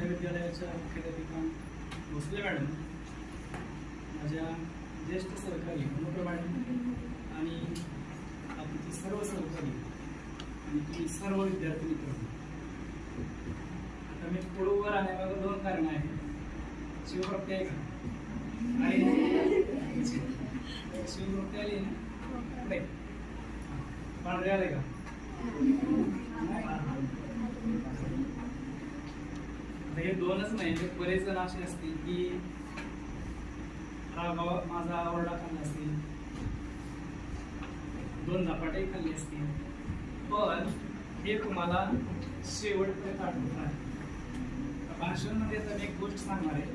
माझ्या विद्यालयाच्या मुख्याध्यापिका भोसले मॅडम, माझ्या ज्येष्ठ सहकारी मनोहर मॅडम आणि आपली सर्व सहकारी आणि तुम्ही सर्व विद्यार्थी मित्र. आता मी पुढे राहण्यामागे दोन कारण आहेत. शिवभक्ती आहे का? शिवभक्ती आली ना पुढे पांढरे आले का? हे दोनच नाही, ते बरेच जण असे असतील की माझा ओरडा खाल्ला असतील, दोन झपाटे खाल्ली असतील, पण हे तुम्हाला शेवटपर्यंत आठवत नाही. भाषण मध्ये तर एक गोष्ट सांगणार आहे.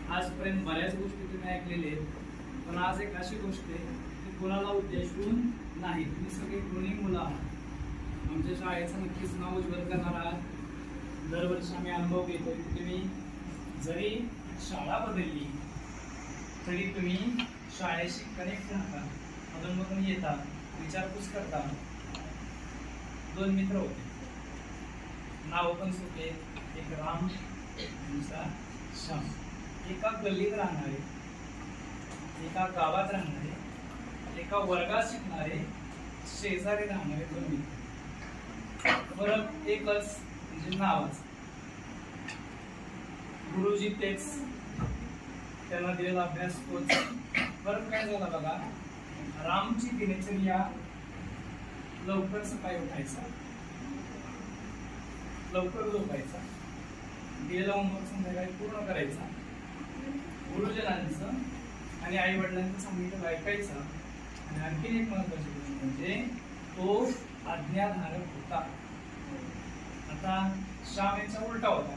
आजपर्यंत बऱ्याच गोष्टी तुम्ही ऐकलेल्या आहेत, पण आज एक अशी गोष्ट आहे की कोणाला उद्देशून नाही. तुम्ही सगळे कोणी मुलं आहात, आमच्या शाळेचं नक्कीच नाव उज्ज्वल करणार आहात. दरवर्षी आम्ही अनुभव घेतो की तुम्ही जरी शाळा बदलली तरी तुम्ही शाळेशी कनेक्ट राहता, अधूनमधून येता, विचारपूस करता. दोन मित्र होते, नाव पण सोपे, एक राम दुसरा श्याम. एका गल्लीत राहणारे, एका गावात राहणारे, एका वर्गात शिकणारे, शेजारी राहणारे दोन मित्र. फरक एकच, म्हणजे नावाच. गुरुजी तेच, त्यांना दिलेला अभ्यास तोच. फरक काय झाला बघा. रामची दिनचर्या लवकर सकाळी उठायचा, लवकर झोपायचा, दिलेला होमवर्क संध्याकाळी पूर्ण करायचा, गुरुजनांचं आणि आई वडिलांचं सांगितलं ऐकायचं. आणि आणखीन एक महत्वाची गोष्ट म्हणजे तो आज्ञाधारक होता. आता श्याम यांचा उलटा होता,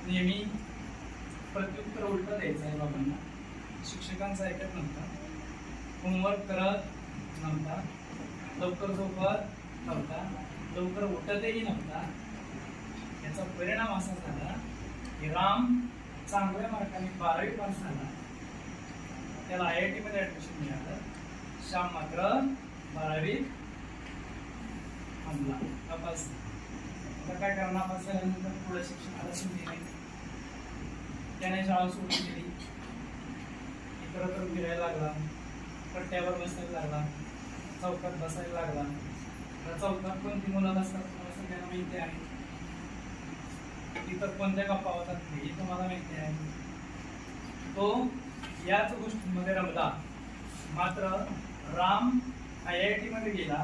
नेहमी प्रत्युत्तर उलट द्यायचं आहे बाबांना. शिक्षकांचं ऐकत नव्हता, होमवर्क करत नव्हता, लवकर झोपत नव्हता, लवकर उठतही नव्हता. याचा परिणाम असा झाला की राम चांगल्या मार्काने 12वी पास झाला, त्याला IIT मध्ये ऍडमिशन मिळालं. श्याम मात्र 12वीत थांबला, नापास. आता काय करणार? नापास झाल्यानंतर पुढे शिक्षणाला संधी नाही. त्याने शाळा सोडून दिली, इतरत्र फिरायला लागला, कट्ट्यावर बसायला लागला, चौकात बसायला लागला. त्या चौकात कोणती मुलं असतात तुम्हाला सगळ्यांना माहिती आहे. तिथं कोणत्या गप्पा होतात हे तुम्हाला माहिती आहे. तो याच गोष्टींमध्ये रमला. मात्र राम IIT मध्ये गेला,